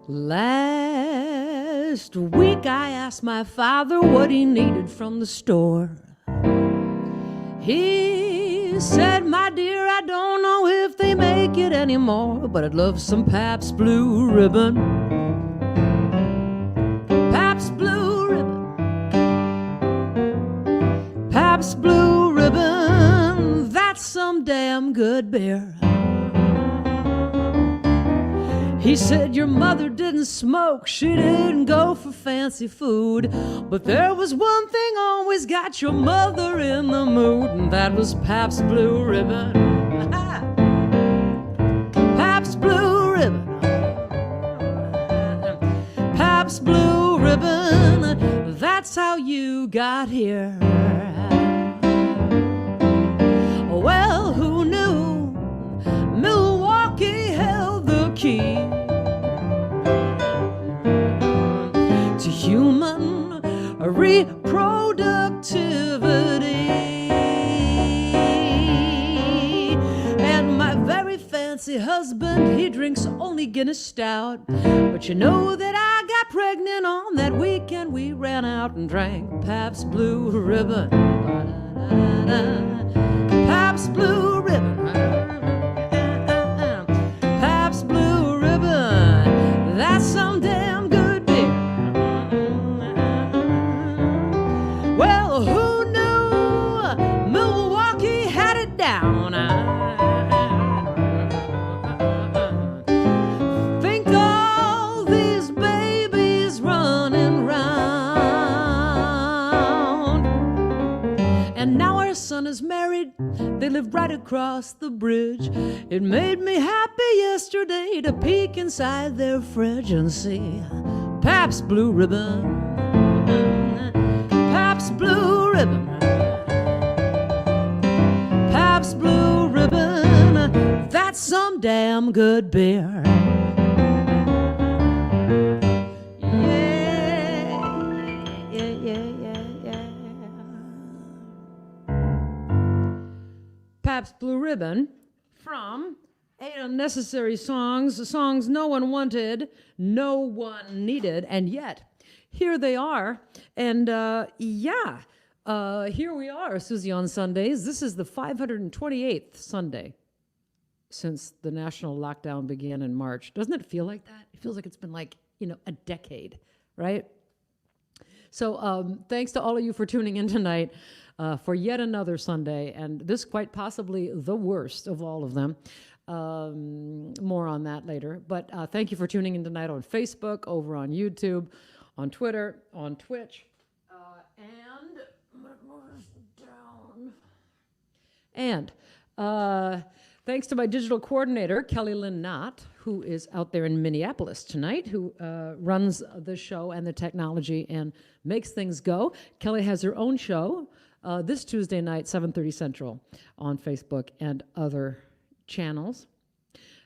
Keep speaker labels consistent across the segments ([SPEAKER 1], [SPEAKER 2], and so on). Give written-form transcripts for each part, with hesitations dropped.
[SPEAKER 1] Last week I asked my father what he needed from the store. He said, my dear, I don't know if they make it anymore, but I'd love some Pabst Blue Ribbon. Pabst Blue Ribbon. Pabst Blue Ribbon. That's some damn good beer. He said, your mother didn't smoke, she didn't go for fancy food, but there was one thing always got your mother in the mood, and that was Pabst Blue Ribbon. Pabst Blue Ribbon. Pabst Blue Ribbon. That's how you got here. Well, who knew Milwaukee held the key to human reproductivity? And my very fancy husband, he drinks only Guinness Stout, but you know that I got pregnant on that weekend. We ran out and drank Pabst Blue Ribbon. Pabst Blue Ribbon. Pabst Blue Ribbon. That's some damn good beer. Well, who knew Milwaukee had it down? Think all these babies running round. And now our son is married. They live right across the bridge. It made me happy yesterday to peek inside their fridge and see Pabst Blue Ribbon. Pabst Blue Ribbon. Pabst Blue Ribbon. That's some damn good beer. Pabst Blue Ribbon from 8 Unnecessary Songs, the songs no one wanted, no one needed, and yet here they are. And here we are, Susie on Sundays. This is the 528th Sunday since the national lockdown began in March. Doesn't it feel like that? It feels like it's been like, a decade, right? So thanks to all of you for tuning in tonight. For yet another Sunday, and this quite possibly the worst of all of them. More on that later. But thank you for tuning in tonight on Facebook, over on YouTube, on Twitter, on Twitch, and thanks to my digital coordinator, Kelly Lynn Knott, who is out there in Minneapolis tonight, who runs the show and the technology and makes things go. Kelly has her own show this Tuesday night, 7:30 Central, on Facebook and other channels.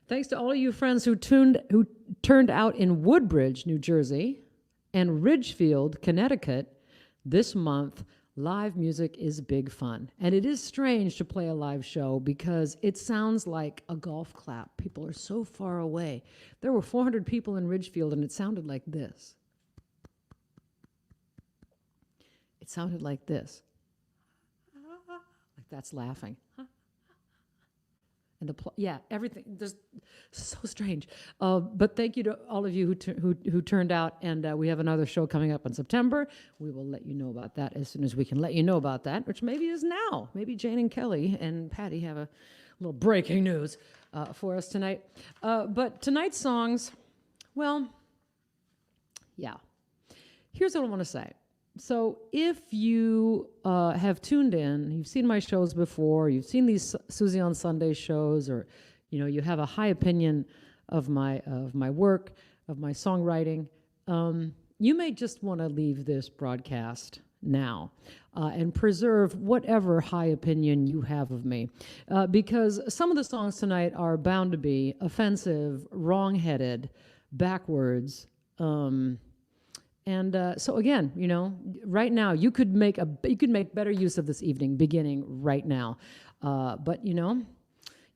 [SPEAKER 1] Thanks to all of you friends who turned out in Woodbridge, New Jersey, and Ridgefield, Connecticut, this month. Live music is big fun. And it is strange to play a live show because it sounds like a golf clap. People are so far away. There were 400 people in Ridgefield, and it sounded like this. It sounded like this. Like that's laughing. And everything. There's so strange. But thank you to all of you who turned out. And we have another show coming up in September. We will let you know about that as soon as we can let you know about that, which maybe is now. Maybe Jane and Kelly and Patty have a little breaking news for us tonight. But tonight's songs, well, yeah. Here's what I want to say. So if you have tuned in, you've seen my shows before, you've seen these Susie on Sunday shows, or you have a high opinion of my work, of my songwriting, you may just want to leave this broadcast now and preserve whatever high opinion you have of me, because some of the songs tonight are bound to be offensive, wrong-headed, backwards. So again, right now you could make better use of this evening beginning right now. But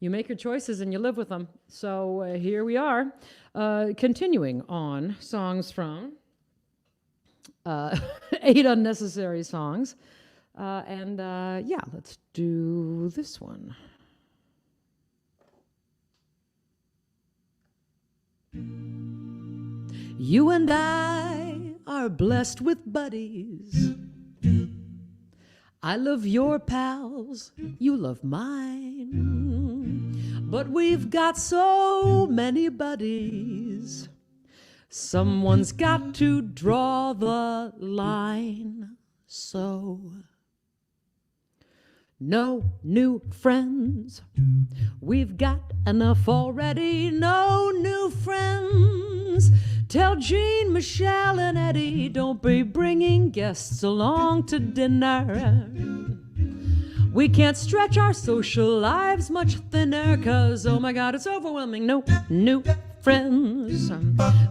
[SPEAKER 1] You make your choices and you live with them. So here we are, continuing on songs from 8 unnecessary songs. Let's do this one. You and I are blessed with buddies. I love your pals, you love mine. But we've got so many buddies. Someone's got to draw the line. So, no new friends. We've got enough already. No new friends. Tell Jean, Michelle, and Eddie, don't be bringing guests along to dinner. We can't stretch our social lives much thinner, 'cause, oh my God, it's overwhelming. No new friends.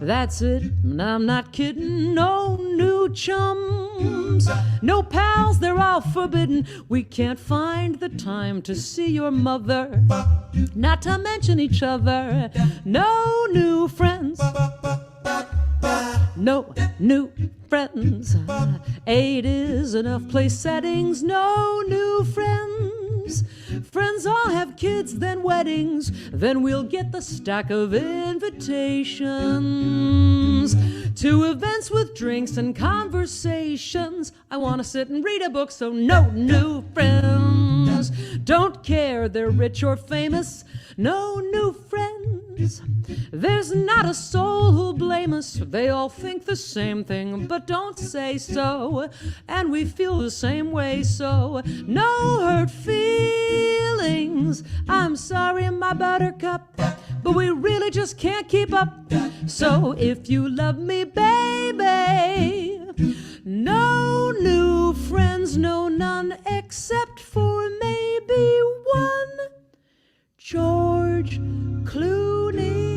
[SPEAKER 1] That's it, and I'm not kidding. No new chums. No pals, they're all forbidden. We can't find the time to see your mother, not to mention each other. No new friends. No new friends. 8 is enough place settings. No new friends. Friends all have kids, then weddings. Then we'll get the stack of invitations to events with drinks and conversations. I want to sit and read a book, so no new friends. Don't care they're rich or famous. No new friends. There's not a soul who'll blame us. They all think the same thing, but don't say so. And we feel the same way, so no hurt feelings. I'm sorry, my buttercup, but we really just can't keep up. So if you love me, baby, no new friends, no none, except for maybe one, George Clooney.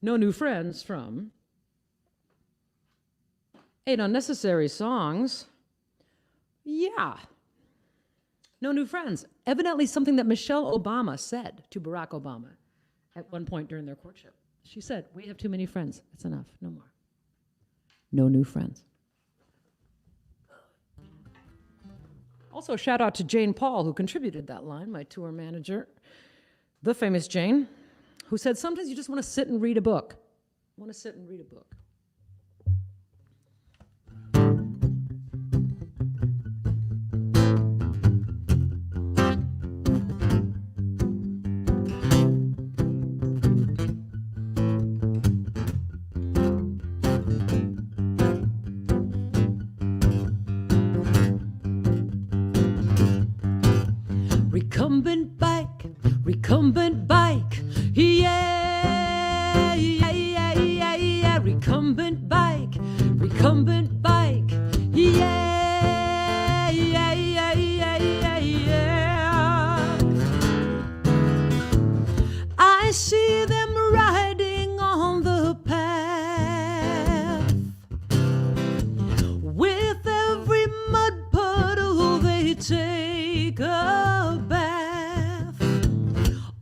[SPEAKER 1] No new friends from 8 unnecessary songs. Yeah. No new friends. Evidently something that Michelle Obama said to Barack Obama at one point during their courtship. She said, "We have too many friends. It's enough. No more. No new friends." Also, shout out to Jane Paul, who contributed that line, my tour manager, the famous Jane, who said, sometimes you just want to sit and read a book. I want to sit and read a book. Recumbent bike, yeah, yeah, yeah, yeah, yeah. Recumbent bike, yeah, yeah, yeah, yeah, yeah, yeah. I see them riding on the path. With every mud puddle they take a bath.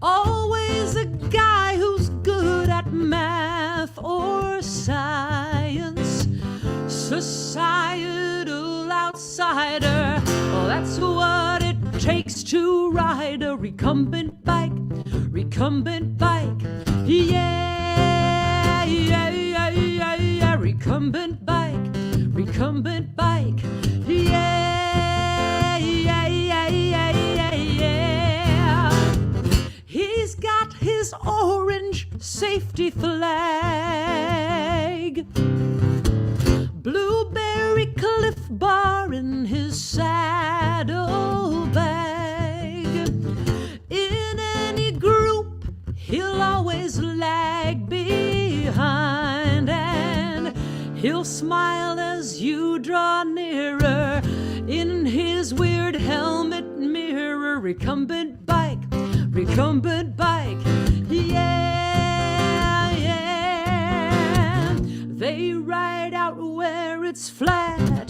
[SPEAKER 1] Always a guy who's good at math or science. Societal outsider. Well, that's what it takes to ride a recumbent bike. Recumbent bike. Yeah, yeah, yeah, yeah, yeah. Recumbent bike. Recumbent bike. Yeah, yeah, yeah, yeah, yeah, yeah. He's got his orange safety flag, blueberry Cliff Bar in his saddlebag. In any group, he'll always lag behind, and he'll smile as you draw nearer in his weird helmet mirror. Recumbent bike. Recumbent bike, yeah, yeah. They ride out where it's flat,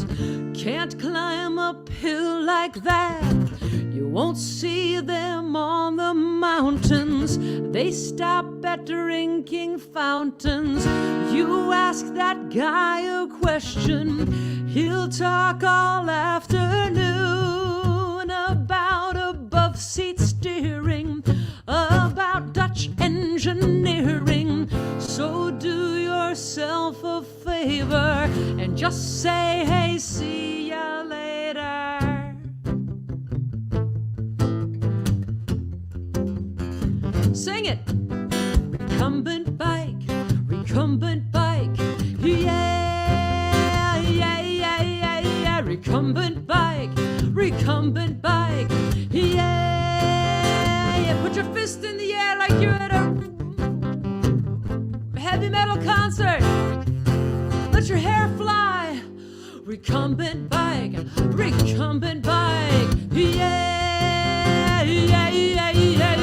[SPEAKER 1] can't climb uphill like that. You won't see them on the mountains. They stop at drinking fountains. You ask that guy a question, he'll talk all afternoon about above seat steering, about Dutch engineering. So do yourself a favor and just say, hey, see ya later. Sing it. Recumbent bike, recumbent bike, yeah, yeah, yeah, yeah, yeah. Recumbent bike, recumbent bike, yeah, yeah. Put your fist in the air like you're at a heavy metal concert. Let your hair fly. Recumbent bike, recumbent bike, yeah, yeah, yeah, yeah, yeah.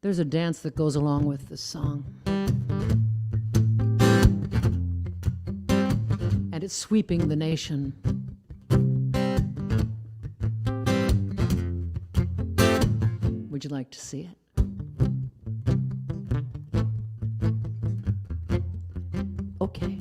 [SPEAKER 1] There's a dance that goes along with this song. And it's sweeping the nation. Would you like to see it? Okay.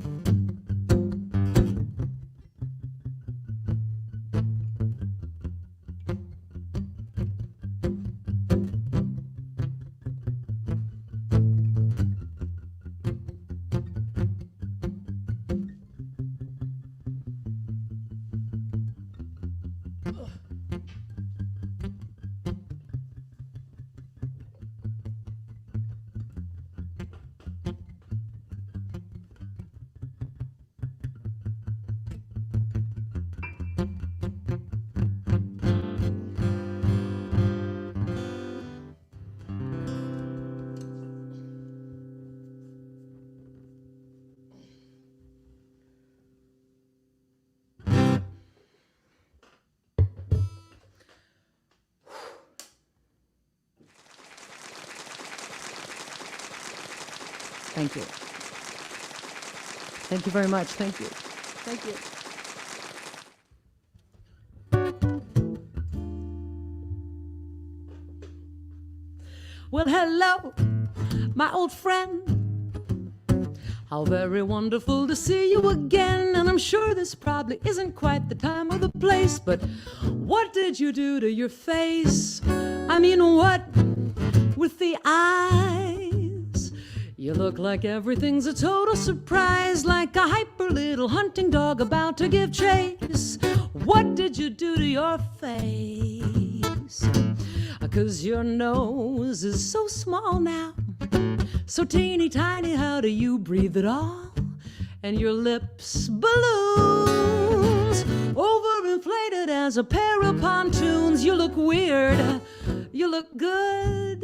[SPEAKER 1] Thank you. Thank you very much. Thank you. Thank you. Well, hello, my old friend. How very wonderful to see you again. And I'm sure this probably isn't quite the time or the place, but what did you do to your face? I mean, what with the eyes? You look like everything's a total surprise, like a hyper little hunting dog about to give chase. What did you do to your face? 'Cause your nose is so small now, so teeny tiny, how do you breathe at all? And your lips balloons, overinflated as a pair of pontoons. You look weird, you look good.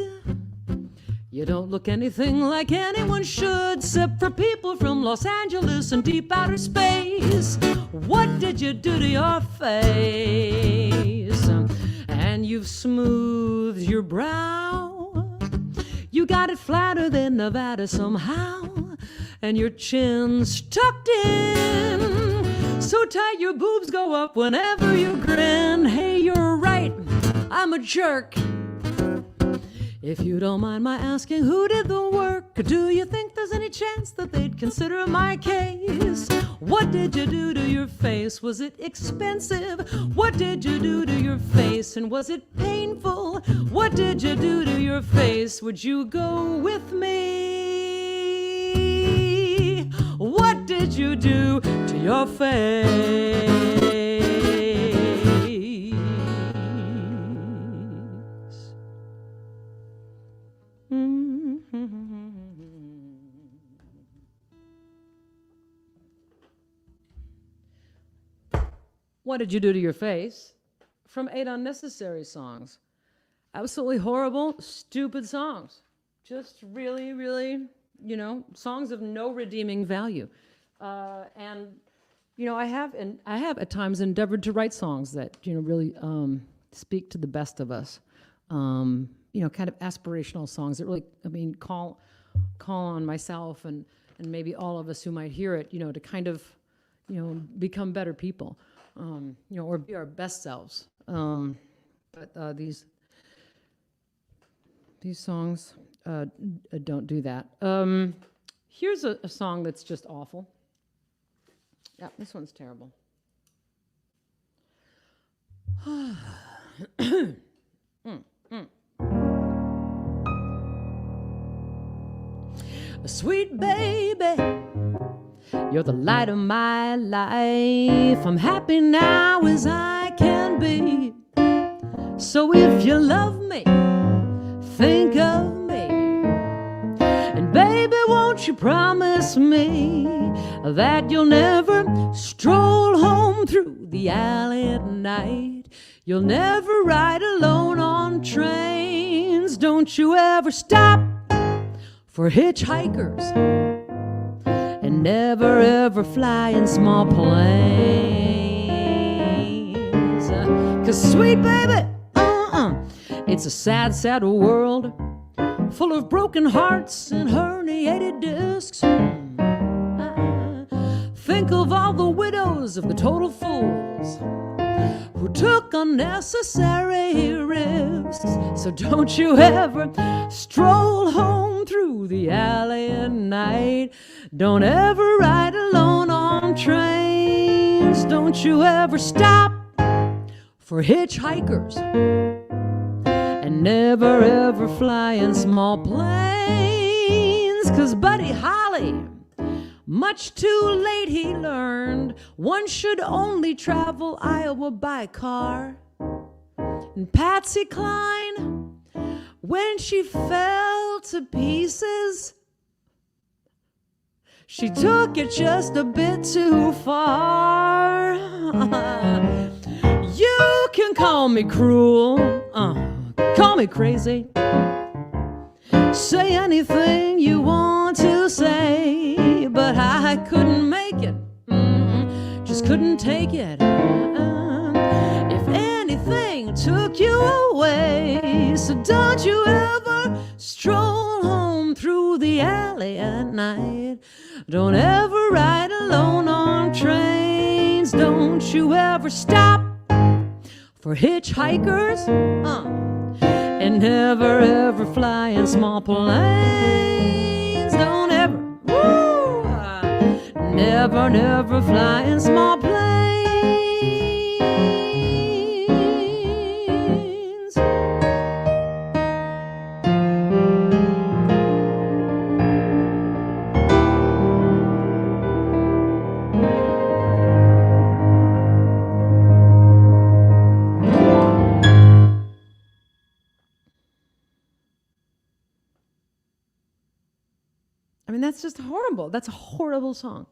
[SPEAKER 1] You don't look anything like anyone should, except for people from Los Angeles and deep outer space. What did you do to your face? And you've smoothed your brow. You got it flatter than Nevada somehow. And your chin's tucked in, so tight your boobs go up whenever you grin. Hey, you're right, I'm a jerk. If you don't mind my asking, who did the work? Do you think there's any chance that they'd consider my case? What did you do to your face? Was it expensive? What did you do to your face? And was it painful? What did you do to your face? Would you go with me? What did you do to your face? What did you do to your face? From 8 Unnecessary Songs. Absolutely horrible, stupid songs. Just really, really, songs of no redeeming value. And I have at times endeavored to write songs that, really speak to the best of us. Kind of aspirational songs that really, call call on myself and maybe all of us who might hear it, to kind of, become better people, or be our best selves. But these songs don't do that. Here's a song that's just awful. Yeah, this one's terrible. Sweet baby, you're the light of my life. I'm happy now as I can be. So if you love me, think of me. And baby, won't you promise me that you'll never stroll home through the alley at night? You'll never ride alone on trains. Don't you ever stop for hitchhikers, and never ever fly in small planes. 'Cause sweet baby, it's a sad, sad world full of broken hearts and herniated discs. Think of all the widows of the total fools who took unnecessary risks. So don't you ever stroll home through the alley at night. Don't ever ride alone on trains. Don't you ever stop for hitchhikers, and never ever fly in small planes. 'Cause Buddy Holly, much too late he learned one should only travel Iowa by car. And Patsy Cline, when she fell to pieces, she took it just a bit too far. You can call me cruel, call me crazy, say anything you want to say, but I couldn't make it, just couldn't take it. If anything took you away, so don't you ever stroll home through the alley at night. Don't ever ride alone on trains. Don't you ever stop for hitchhikers, and never ever fly in small planes. Don't ever, never, never fly in small planes. I mean, that's just horrible. That's a horrible song.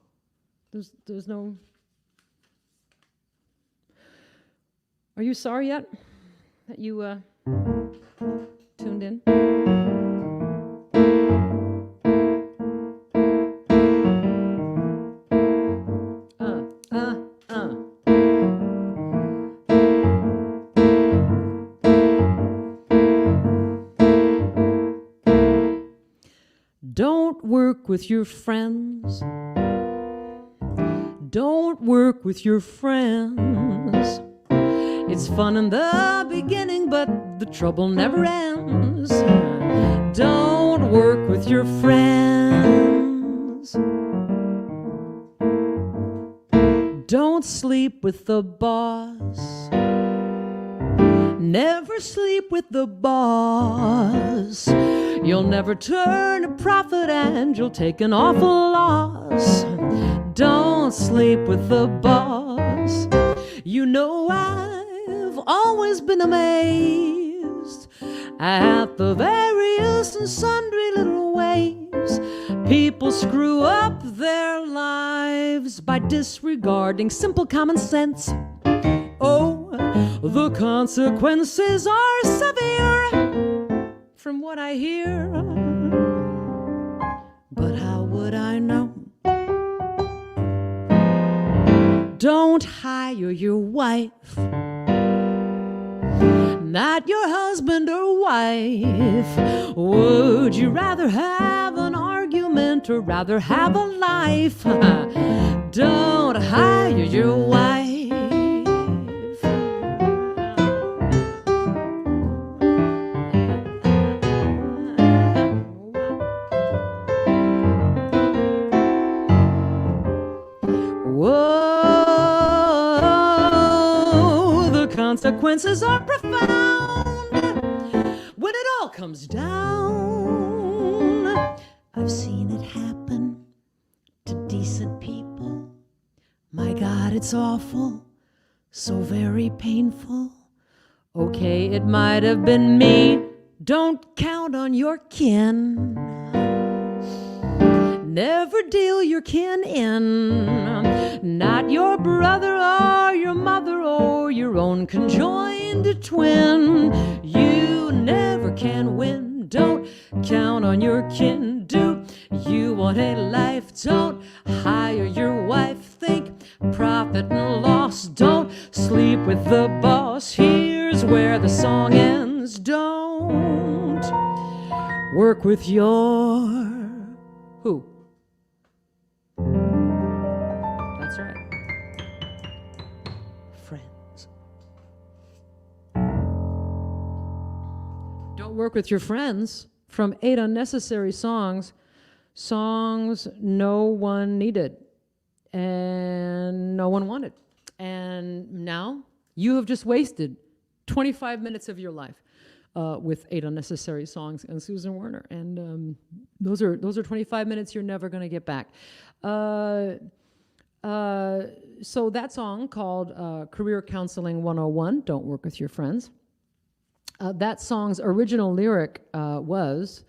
[SPEAKER 1] There's no... Are you sorry yet that you tuned in? Don't work with your friends. Don't work with your friends. It's fun in the beginning, but the trouble never ends. Don't work with your friends. Don't sleep with the boss. Never sleep with the boss. You'll never turn a profit and you'll take an awful loss. Don't sleep with the boss. You know I've always been amazed at the various and sundry little ways people screw up their lives by disregarding simple common sense. Oh, the consequences are severe from what I hear, but how would I know? Don't hire your wife, not your husband or wife. Would you rather have an moment or rather have a life, don't hire your wife. Whoa, the consequences are profound when it all comes down. I've seen it happen to decent people. My God, it's awful, so very painful. Okay, it might have been me. Don't count on your kin. Never deal your kin in. Not your brother or your mother or your own conjoined twin. You never can win. Don't count on your kin. Do you want a life? Don't hire your wife. Think profit and loss. Don't sleep with the boss. Here's where the song ends. Don't work with your who? That's right. Friends. Don't work with your friends. From 8 Unnecessary Songs. Songs no one needed and no one wanted. And now you have just wasted 25 minutes of your life with 8 Unnecessary Songs and Susan Werner. And those are 25 minutes you're never going to get back. So that song called Career Counseling 101, Don't Work With Your Friends. That song's original lyric was,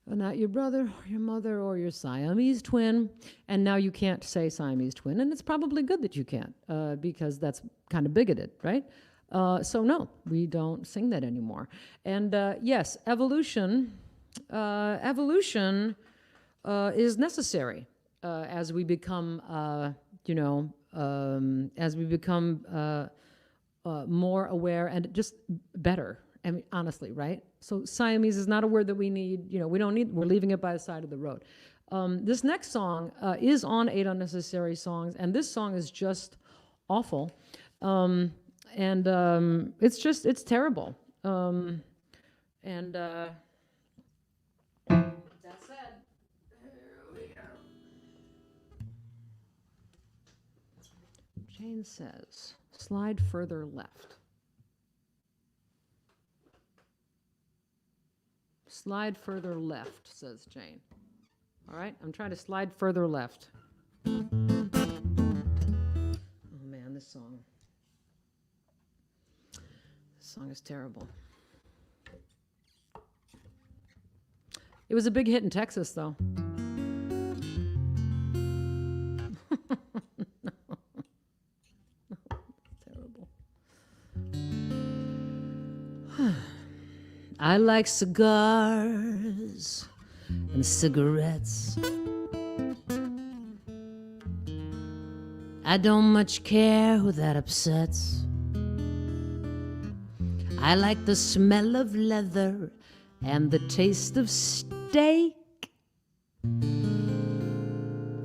[SPEAKER 1] not your brother or your mother or your Siamese twin. And now you can't say Siamese twin, and it's probably good that you can't, because that's kind of bigoted, right? So no, we don't sing that anymore. And yes, evolution is necessary as we become, more aware and just better. I mean, honestly, right? So Siamese is not a word that we need. We don't need. We're leaving it by the side of the road. This next song is on 8 Unnecessary Songs, and this song is just awful. It's terrible. That said, here we go. Jane says, slide further left. Slide further left, says Jane. All right, I'm trying to slide further left. Oh man, this song is terrible. It was a big hit in Texas, though. Terrible. I like cigars and cigarettes. I don't much care who that upsets. I like the smell of leather and the taste of steak.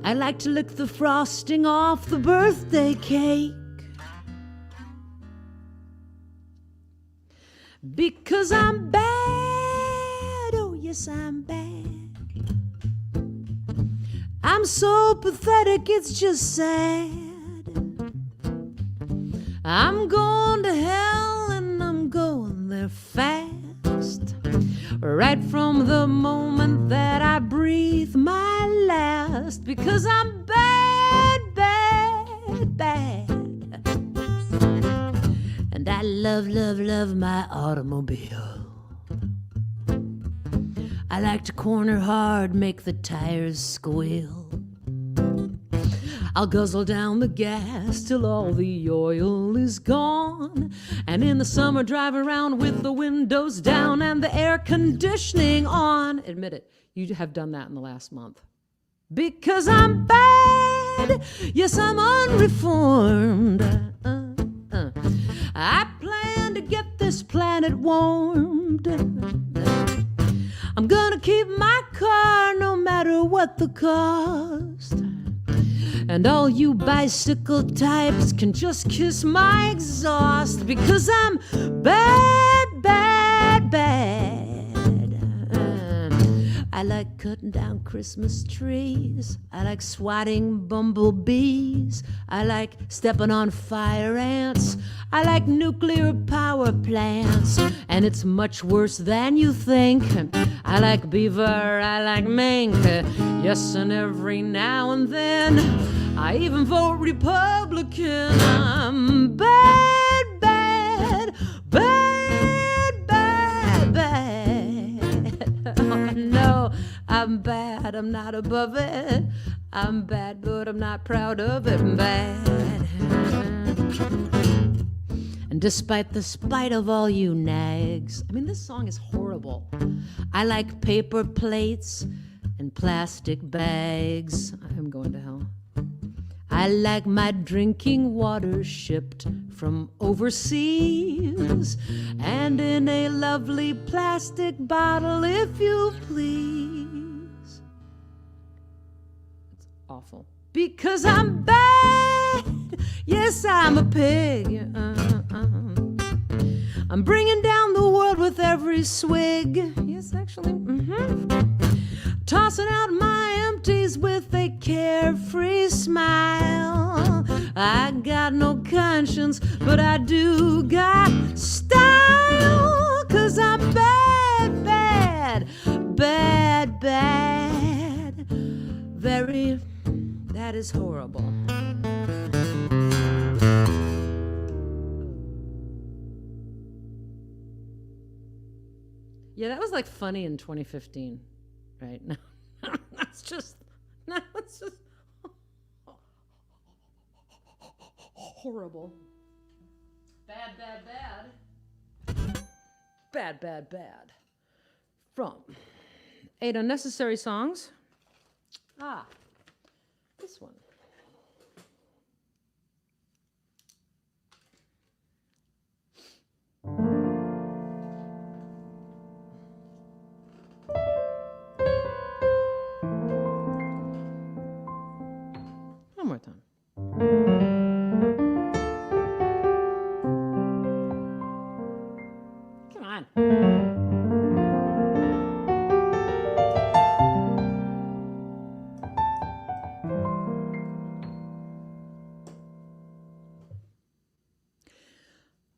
[SPEAKER 1] I like to lick the frosting off the birthday cake. Because I'm bad, oh yes I'm bad. I'm so pathetic, it's just sad. I'm going to hell and I'm going there fast. Right from the moment that I breathe my last. Because I'm bad, bad, bad. And I love, love, love my automobile. I like to corner hard, make the tires squeal. I'll guzzle down the gas till all the oil is gone. And in the summer drive around with the windows down and the air conditioning on. Admit it, you have done that in the last month. Because I'm bad, yes I'm unreformed. I plan to get this planet warmed. I'm gonna keep my car no matter matter what the cost. And all you bicycle types can just kiss my exhaust, because I'm bad, bad, bad. I like cutting down Christmas trees. I like swatting bumblebees. I like stepping on fire ants. I like nuclear power plants. And it's much worse than you think. I like beaver, I like mink. Yes, and every now and then I even vote Republican. I'm bad, bad, bad, bad, bad. Oh, no, I'm bad, I'm not above it. I'm bad, but I'm not proud of it. I'm bad. And despite the spite of all you nags, I mean, this song is horrible. I like paper plates and plastic bags. I'm going to hell. I like my drinking water shipped from overseas, and in a lovely plastic bottle, if you please. It's awful. Because I'm bad. Yes, I'm a pig. I'm bringing down the world with every swig. Yes, actually. Tossing out my empties with a carefree smile. I got no conscience, but I do got style. 'Cause I'm bad, bad, bad, bad. Very, that is horrible. Yeah, that was like funny in 2015. Right now, that's just horrible. Bad, bad, bad. Bad, bad, bad. From 8 Unnecessary Songs. This one. One more time. Come on.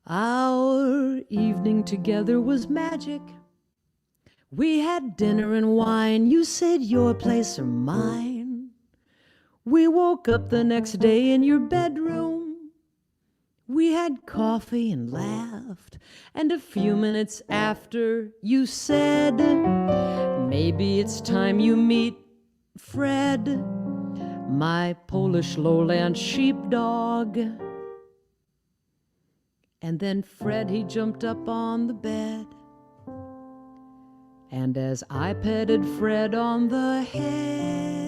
[SPEAKER 1] Our evening together was magic. We had dinner and wine. You said your place or mine. We woke up the next day in your bedroom. We had coffee and laughed. And a few minutes after, you said, maybe it's time you meet Fred, my Polish lowland sheepdog. And then Fred, he jumped up on the bed. And as I petted Fred on the head,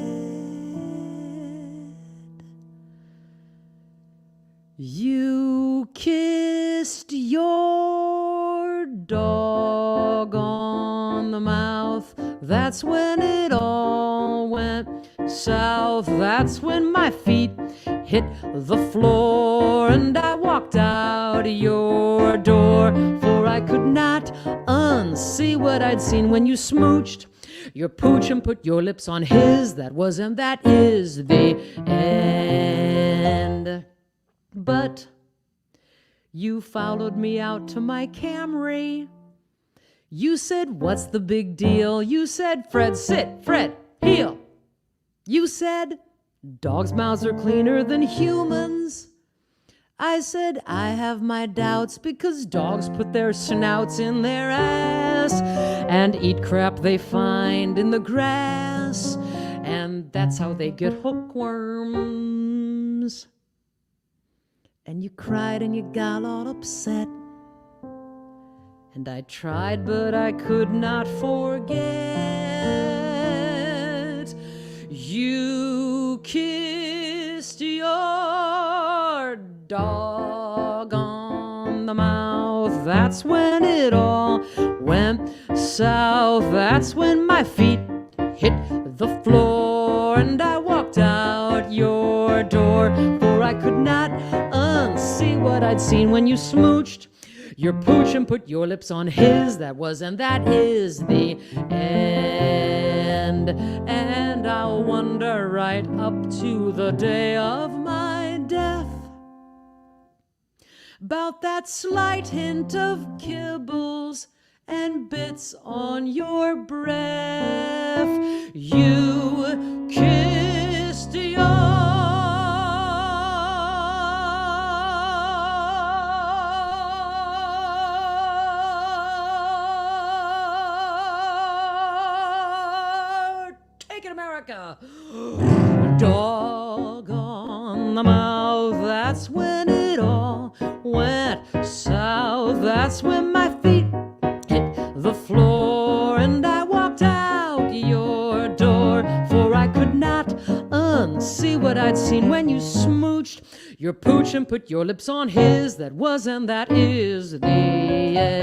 [SPEAKER 1] you kissed your dog on the mouth. That's when it all went south. That's when my feet hit the floor and I walked out your door. For I could not unsee what I'd seen when you smooched your pooch and put your lips on his. That was and that is the end. But you followed me out to my Camry. You said, what's the big deal? You said, Fred, sit, Fred, heel. You said, dogs' mouths are cleaner than humans. I said, I have my doubts because dogs put their snouts in their ass and eat crap they find in the grass. And that's how they get hookworms. And you cried and you got all upset. And I tried, but I could not forget. You kissed your dog on the mouth. That's when it all went south. That's when my feet hit the floor, and I walked out your door, for I could not unsee what I'd seen when you smooched your pooch and put your lips on his. That was and that is the end. And I'll wonder right up to the day of my death about that slight hint of kibbles and bits on your breath. You kissed your Take it, America! Dog on the mouth, that's when it all went south. That's when my feet hit the floor, and I walked out your door, for I could not unsee what I'd seen when you smooched your pooch and put your lips on his. That was and that is the end.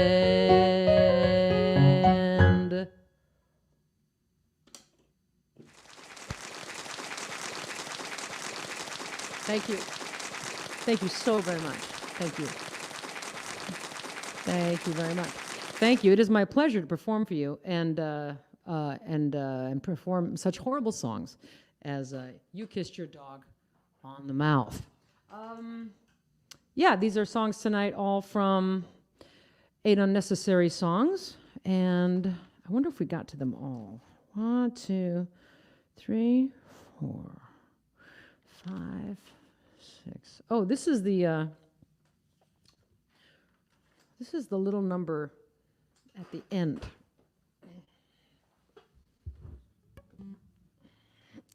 [SPEAKER 1] Thank you. Thank you so very much. Thank you. Thank you very much. Thank you. It is my pleasure to perform for you and perform such horrible songs as "You Kissed Your Dog on the Mouth." Yeah, these are songs tonight, all from 8 Unnecessary Songs, and I wonder if we got to them all. 1, 2, 3, 4, 5, 6. Oh, this is the little number at the end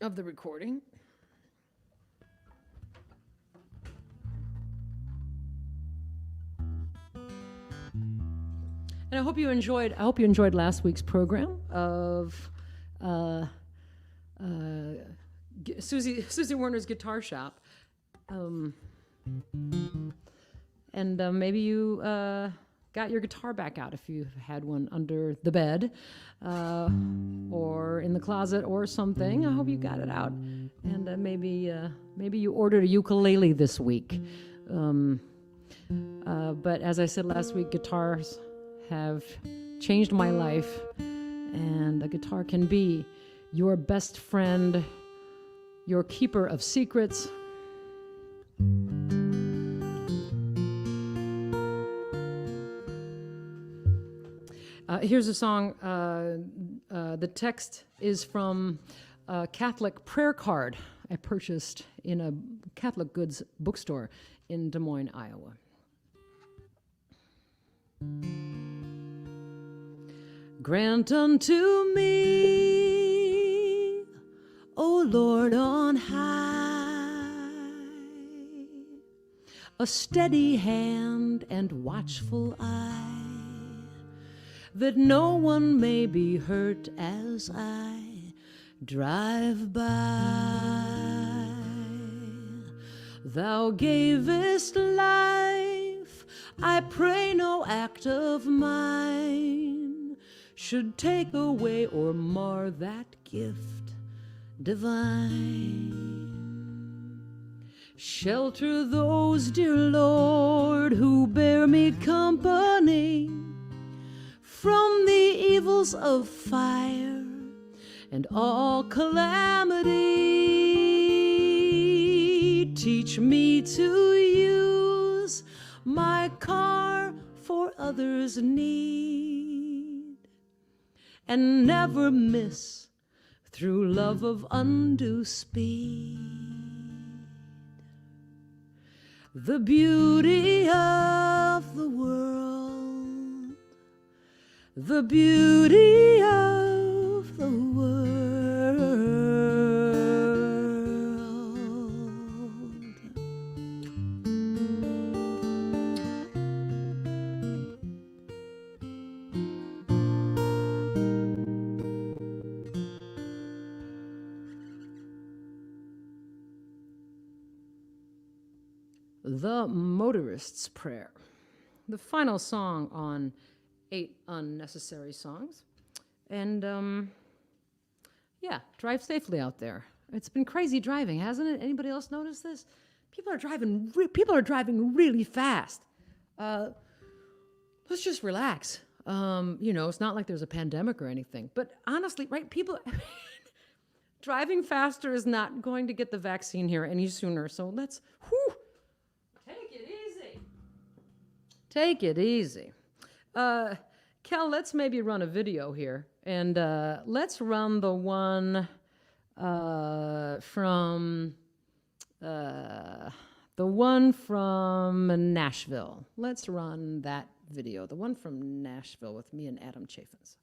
[SPEAKER 1] of the recording. And I hope you enjoyed last week's program of Susie Werner's Guitar Shop. And maybe you got your guitar back out if you had one under the bed or in the closet or something. I hope you got it out. And maybe you ordered a ukulele this week. But as I said last week, guitars have changed my life. And a guitar can be your best friend, your keeper of secrets. Here's a song. The text is from a Catholic prayer card I purchased in a Catholic goods bookstore in Des Moines, Iowa. Grant unto me, O Lord on high, a steady hand and watchful eye, that no one may be hurt as I drive by. Thou gavest life, I pray no act of mine should take away or mar that gift divine. Shelter those, dear Lord, who bear me company from the evils of fire and all calamity. Teach me to use my car for others' need, and never miss through love of undue speed the beauty of the world, the beauty of the world. The Motorist's Prayer, the final song on 8 Unnecessary Songs. And Yeah, drive safely out there. It's been crazy driving, hasn't it? Anybody else notice this? People are driving really fast. Let's just relax. It's not like there's a pandemic or anything. But honestly, right? People driving faster is not going to get the vaccine here any sooner. So let's take it easy. Take it easy. Kel, let's maybe run a video here, and let's run the one from Nashville. Let's run that video, the one from Nashville with me and Adam Chaffins.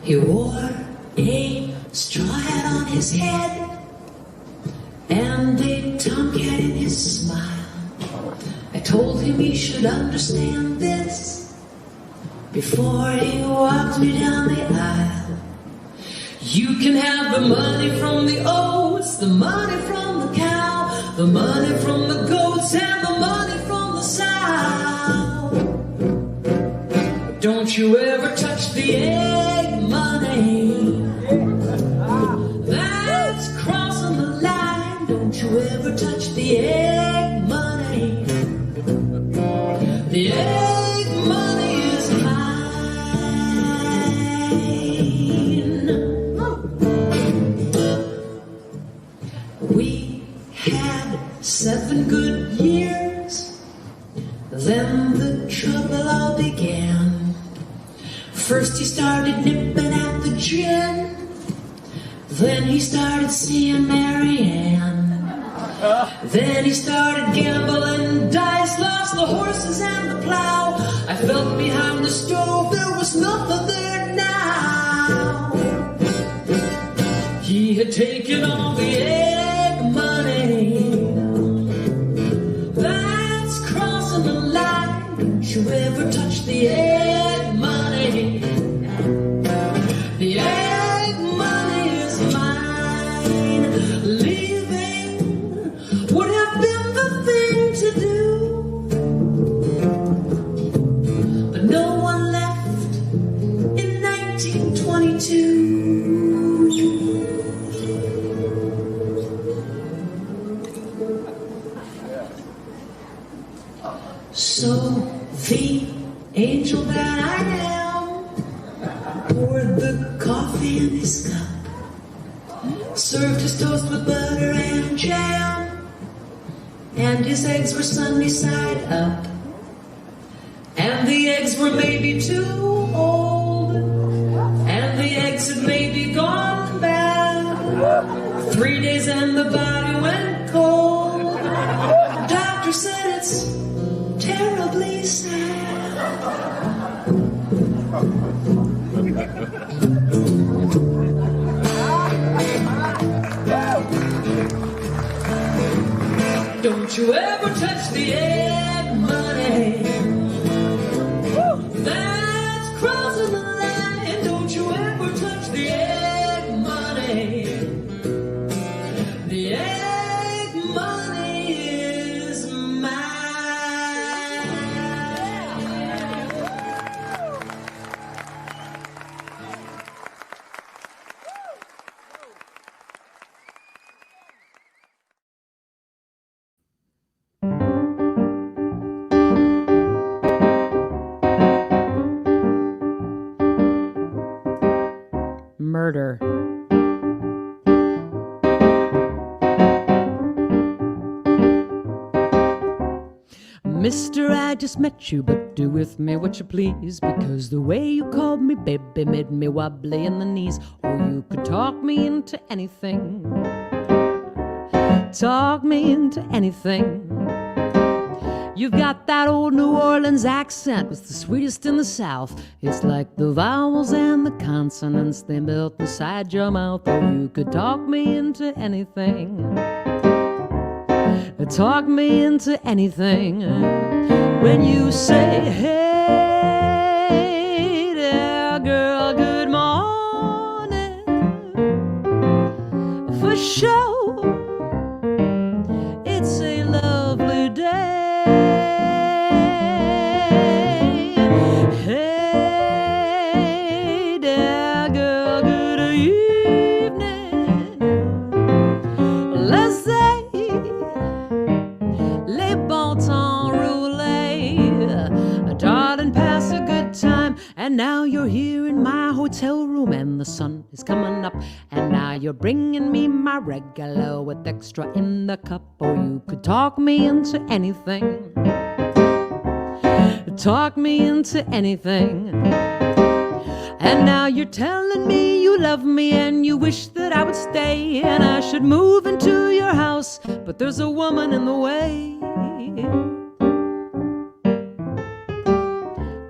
[SPEAKER 2] He wore a straw hat on his head and a tomcat in his smile. I told him he should understand this before he walked me down the aisle. You can have the money from the oats, the money from the cow, the money from the goats, and the money from the sow. Don't you ever touch the egg money. That's crossing the line. Don't you ever touch the egg money. The egg money is mine. We had 7 good years. Then the trouble all began. First he started nipping at the gin. Then he started seeing Mary Ann. Then he started gambling dice, lost the horses and the plow. I felt behind the stove, there was nothing there now. He had taken all the egg money. That's crossing the line. Don't you ever touch the egg money. The egg money is mine. Leaving would have been the thing to do, but no one left in 1922. So the angel that I am poured the coffee in his cup, served his toast with butter and jam, and his eggs were sunny side up, and the eggs were maybe too old, and the eggs had maybe gone bad. 3 days and the body went cold. The doctor said it's terribly sad. Don't you ever touch the egg money. That's crossing the line. Don't you ever touch the egg money. The egg money is mine.
[SPEAKER 1] Murder. Mister, I just met you, but do with me what you please, because the way you called me baby made me wobbly in the knees. Or you could talk me into anything. Talk me into anything. You've got that old New Orleans accent, it's the sweetest in the South. It's like the vowels and the consonants, they melt inside your mouth. Or you could talk me into anything. Talk me into anything. when you say, hey there, girl, good morning. For sure, it's a lovely day. Hey there, girl, good evening. Let's say, les bon temps roulés, darling, pass a good time. And now you're here in my hotel room, and the sun is coming up. And now you're bringing me my regular with extra in the cup. Or you could talk me into anything. Talk me into anything. And now you're telling me you love me and you wish that I would stay and I should move into your house, but there's a woman in the way.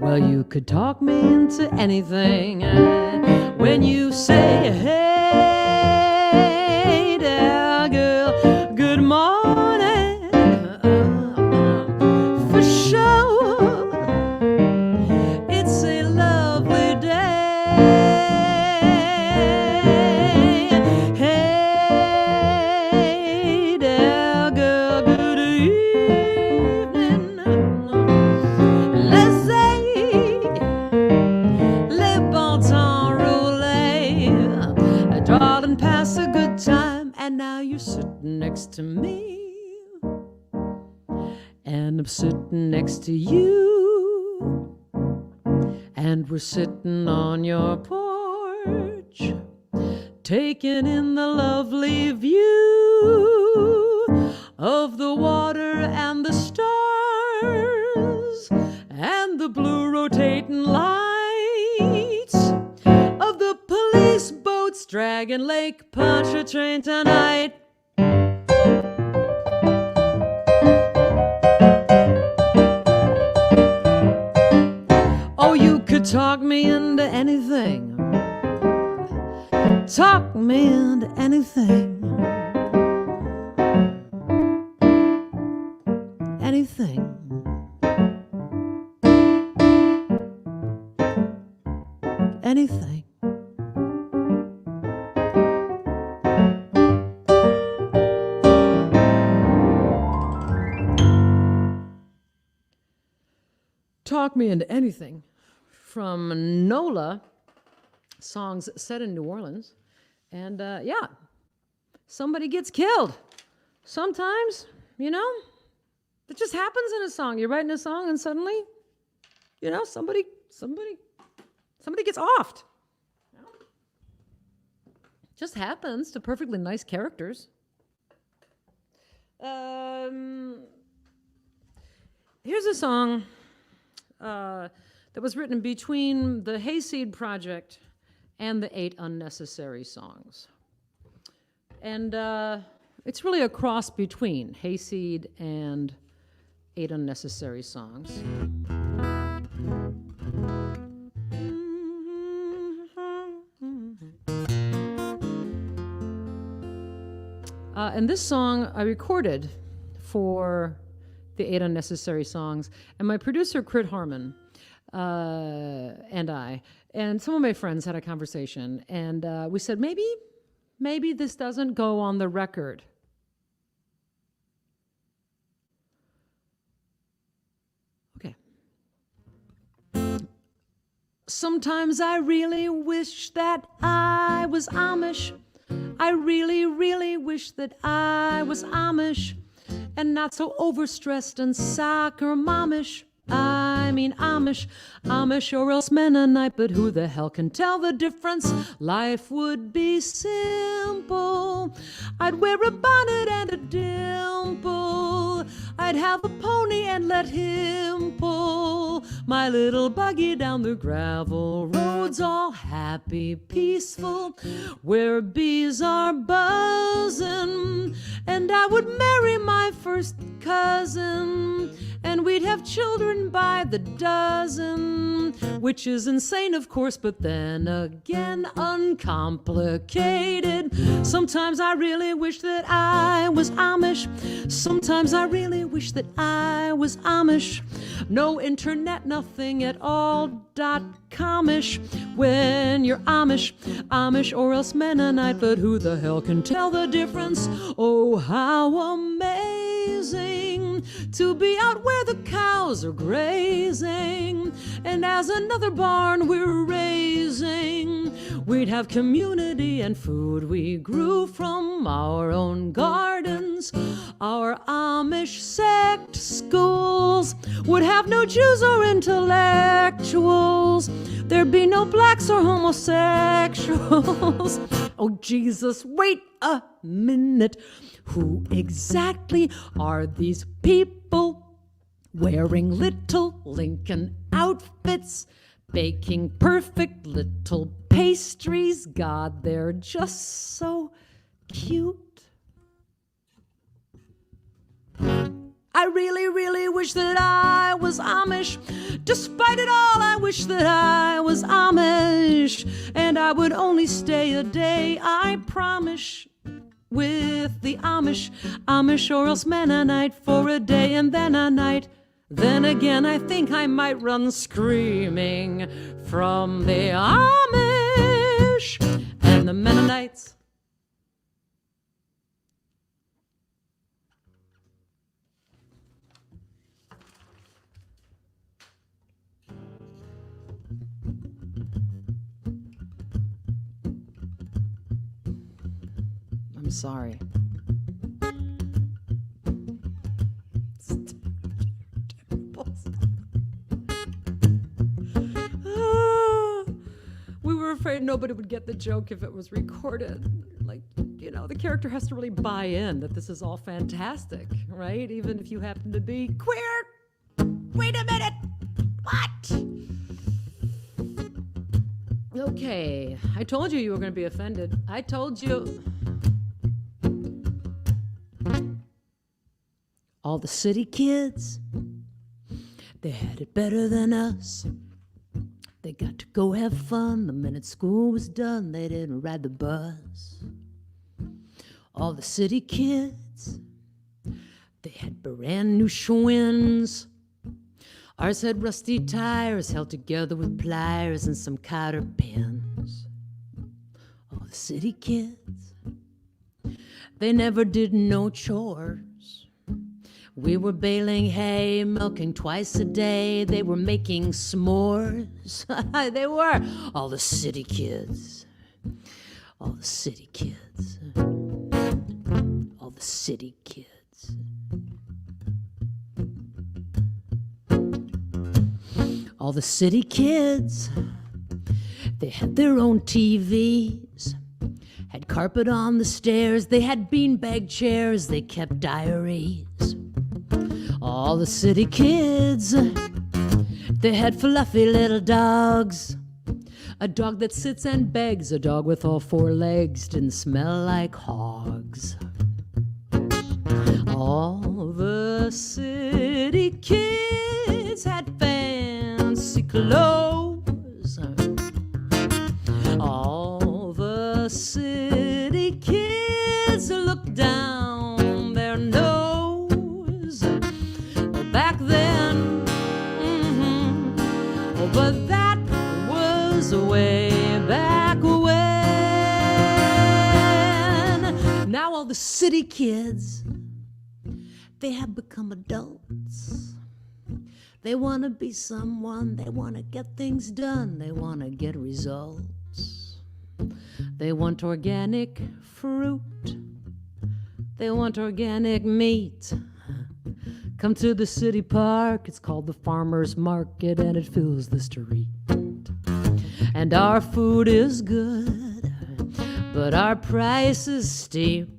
[SPEAKER 1] Well, you could talk me into anything when you say, hey there, girl, good morning. For sure, it's a lovely day. Hey there, girl, good evening. Let's say, les bon temps roulés, darling, pass a good time. And now you're sitting next to me, and I'm sitting next to you, and we're sitting on your porch, taking in the lovely view of the water and the stars and the blue rotating lights of the police boats dragging Lake Pontchartrain tonight. Oh, you could talk me into anything. Talk me into anything. Anything. Anything. Talk me into anything. From NOLA, songs set in New Orleans. And yeah, somebody gets killed. Sometimes, you know, it just happens in a song. You're writing a song and suddenly, you know, somebody gets offed. You know? Just happens to perfectly nice characters. Here's a song that was written between the Hayseed Project and the 8 Unnecessary Songs. And it's really a cross between Hayseed and 8 Unnecessary Songs. And this song I recorded for the 8 Unnecessary Songs, and my producer, Crit Harmon, and I, and some of my friends had a conversation, and we said, maybe this doesn't go on the record. Okay. Sometimes I really wish that I was Amish. I really, really wish that I was Amish and not so overstressed and soccer momish. I mean Amish or else Mennonite, but who the hell can tell the difference? Life would be simple. I'd wear a bonnet and a dimple. I'd have a pony and let him pull my little buggy down the gravel roads, all happy, peaceful, where bees are buzzing. And I would marry my first cousin, and we'd have children by the dozen, which is insane, of course, but then again, uncomplicated. Sometimes I really wish that I was Amish. Sometimes I really wish that I was Amish. No internet, nothing at all, .comish. When you're Amish, Amish or else Mennonite, but who the hell can tell the difference? Oh, how amazing to be out where the cows are grazing, and as another barn we're raising, we'd have community and food we grew from our own gardens. Our Amish sect schools would have no Jews or intellectuals. There'd be no blacks or homosexuals. Oh, Jesus, wait a minute. Who exactly are these people wearing little Lincoln outfits, baking perfect little pastries? God, they're just so cute. I really, really wish that I was Amish. Despite it all, I wish that I was Amish. And I would only stay a day, I promise, with the Amish, Amish or else Mennonite for a day and then a night. Then again, I think I might run screaming from the Amish and the Mennonites. I'm sorry. We were afraid nobody would get the joke if it was recorded. Like, you know, the character has to really buy in that this is all fantastic, right? Even if you happen to be queer. Wait a minute. What? Okay, I told you were going to be offended. I told you. All the city kids, they had it better than us. They got to go have fun. The minute school was done, they didn't ride the bus. All the city kids, they had brand new Schwinn's. Ours had rusty tires held together with pliers and some cotter pins. All the city kids, they never did no chores. We were baling hay, milking twice a day. They were making s'mores. They were. All the city kids. All the city kids. All the city kids. All the city kids. They had their own TVs. Had carpet on the stairs. They had beanbag chairs. They kept diaries. All the city kids, they had fluffy little dogs. A dog that sits and begs, a dog with all four legs, didn't smell like hogs. All the city kids had fancy clothes. All the city kids looked down their nose. Back then, but that was way back when. Now all the city kids, they have become adults. They want to be someone, they want to get things done, they want to get results. They want organic fruit, they want organic meat. Come to the city park, it's called the farmer's market, and it fills the street. And our food is good, but our price is steep.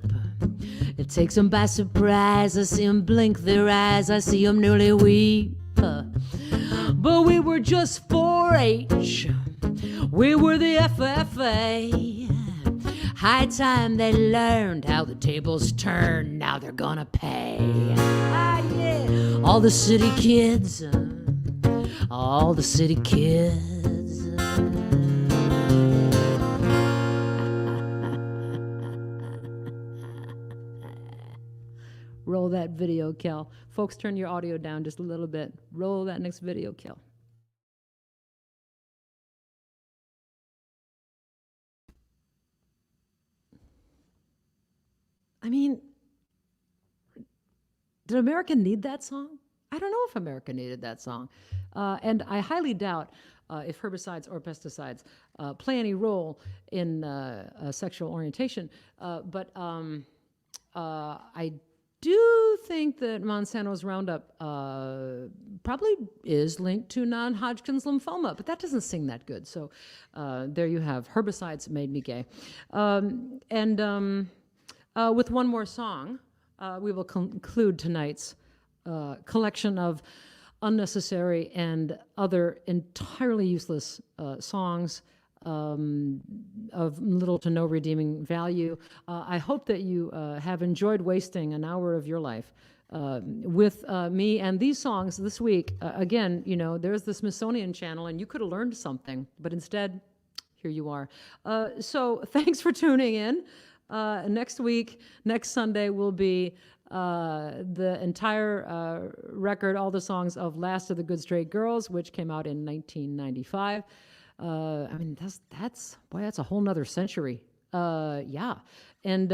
[SPEAKER 1] It takes them by surprise, I see them blink their eyes, I see them nearly weep. But we were just 4-H, we were the FFA. High time they learned how the tables turn, now they're gonna pay. Ah, yeah. All the city kids, all the city kids. Roll that video, Kel. Folks, turn your audio down just a little bit. Roll that next video, Kel. I mean, did America need that song? I don't know if America needed that song. And I highly doubt if herbicides or pesticides play any role in sexual orientation. But I do think that Monsanto's Roundup probably is linked to non-Hodgkin's lymphoma, but that doesn't sing that good. So there you have, herbicides made me gay. With one more song, we will conclude tonight's collection of unnecessary and other entirely useless songs of little to no redeeming value. I hope that you have enjoyed wasting an hour of your life with me and these songs this week. Again, you know, there's the Smithsonian Channel, and you could have learned something, but instead, here you are. So thanks for tuning in. Next week, next Sunday, will be the entire record, all the songs of Last of the Good Straight Girls, which came out in 1995. I mean, that's a whole nother century. Yeah. And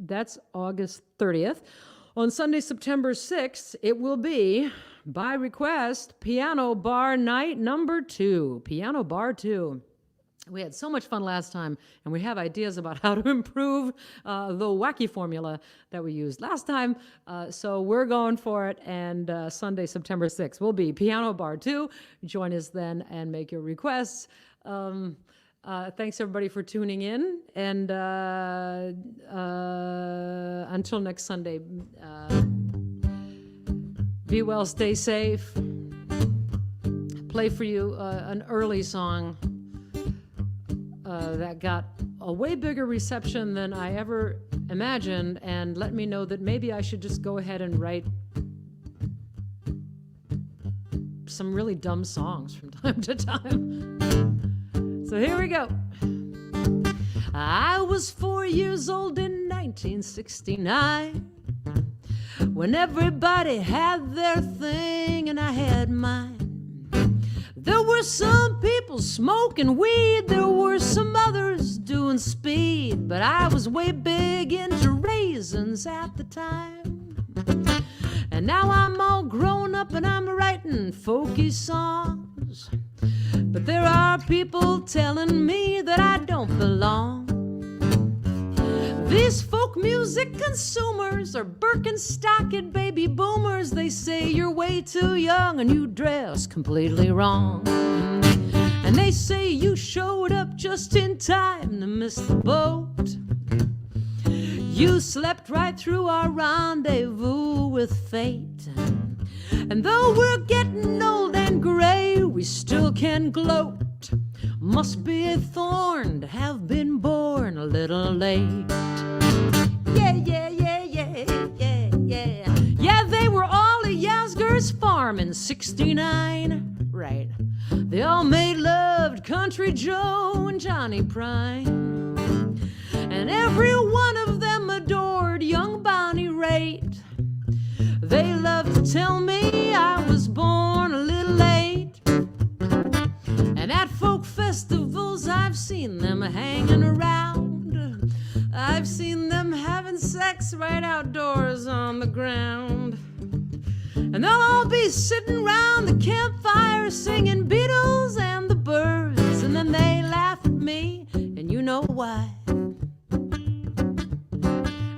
[SPEAKER 1] that's August 30th. On Sunday, September 6th, it will be, by request, Piano Bar Night number 2. Piano Bar 2. We had so much fun last time, and we have ideas about how to improve the wacky formula that we used last time. So we're going for it, and Sunday, September 6th will be Piano Bar 2. Join us then and make your requests. Thanks, everybody, for tuning in, and until next Sunday, be well, stay safe. Play for you an early song that got a way bigger reception than I ever imagined, and let me know that maybe I should just go ahead and write some really dumb songs from time to time. So here we go. I was 4 years old in 1969, when everybody had their thing and I had mine. There were some people smoking weed, there were some others doing speed, but I was way big into raisins at the time. And now I'm all grown up and I'm writing folky songs, but there are people telling me that I don't belong. These folk music consumers are Birkenstocked baby boomers. They say you're way too young and you dress completely wrong. And they say you showed up just in time to miss the boat. You slept right through our rendezvous with fate. And though we're getting old and gray, we still can gloat. Must be a thorn to have been born a little late. Yeah, yeah, yeah, yeah, yeah, yeah. Yeah, they were all at Yasgur's farm in '69. Right. They all made love to Country Joe and Johnny Prine. And every one of them adored young Bonnie Raitt. They loved to tell me I was born a little late. And at folk festivals I've seen them hanging around. I've seen them having sex right outdoors on the ground. And they'll all be sitting round the campfire singing Beatles and the Byrds. And then they laugh at me, and you know why.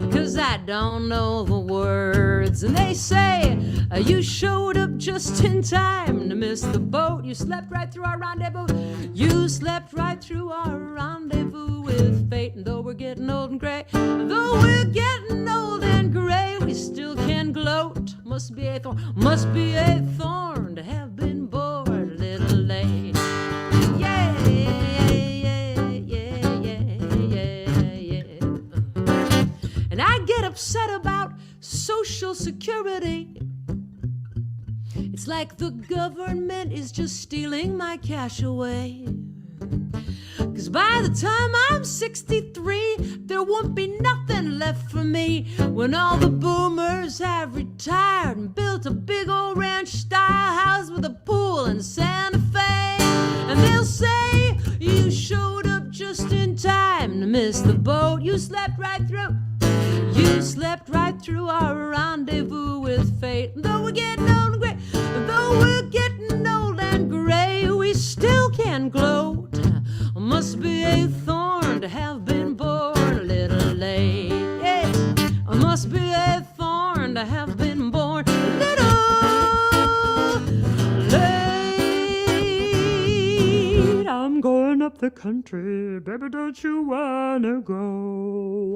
[SPEAKER 1] 'Cause I don't know the words. And they say, you showed up just in time to miss the boat. You slept right through our rendezvous. You slept right through our rendezvous with fate. And though we're getting old and gray, though we're getting old and gray, we still can gloat. Must be a thorn to have been born a little late. Yeah, yeah, yeah, yeah, yeah, yeah. And I get upset about Social Security. It's like the government is just stealing my cash away. 'Cause by the time I'm 63, there won't be nothing left for me. When all the boomers have retired and built a big old ranch-style house with a pool in Santa Fe. And they'll say, you showed up just in time to miss the boat. You slept right through. You slept right through our rendezvous with fate. And though we're getting old and gray, though we're getting old and gray, we still can gloat. Must be a thorn to have been born a little late. Yeah. Must be a thorn to have been born a little late. I'm going up the country, baby, don't you wanna go?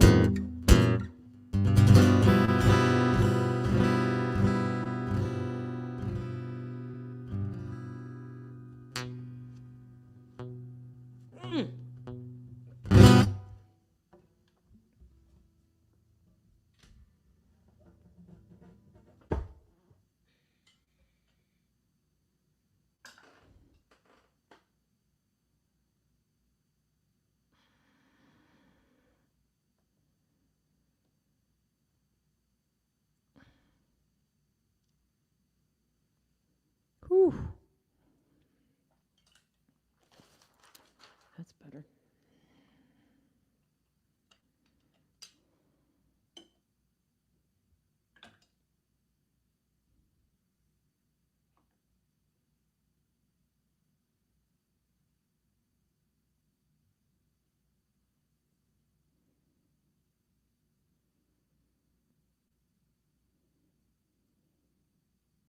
[SPEAKER 1] Whew.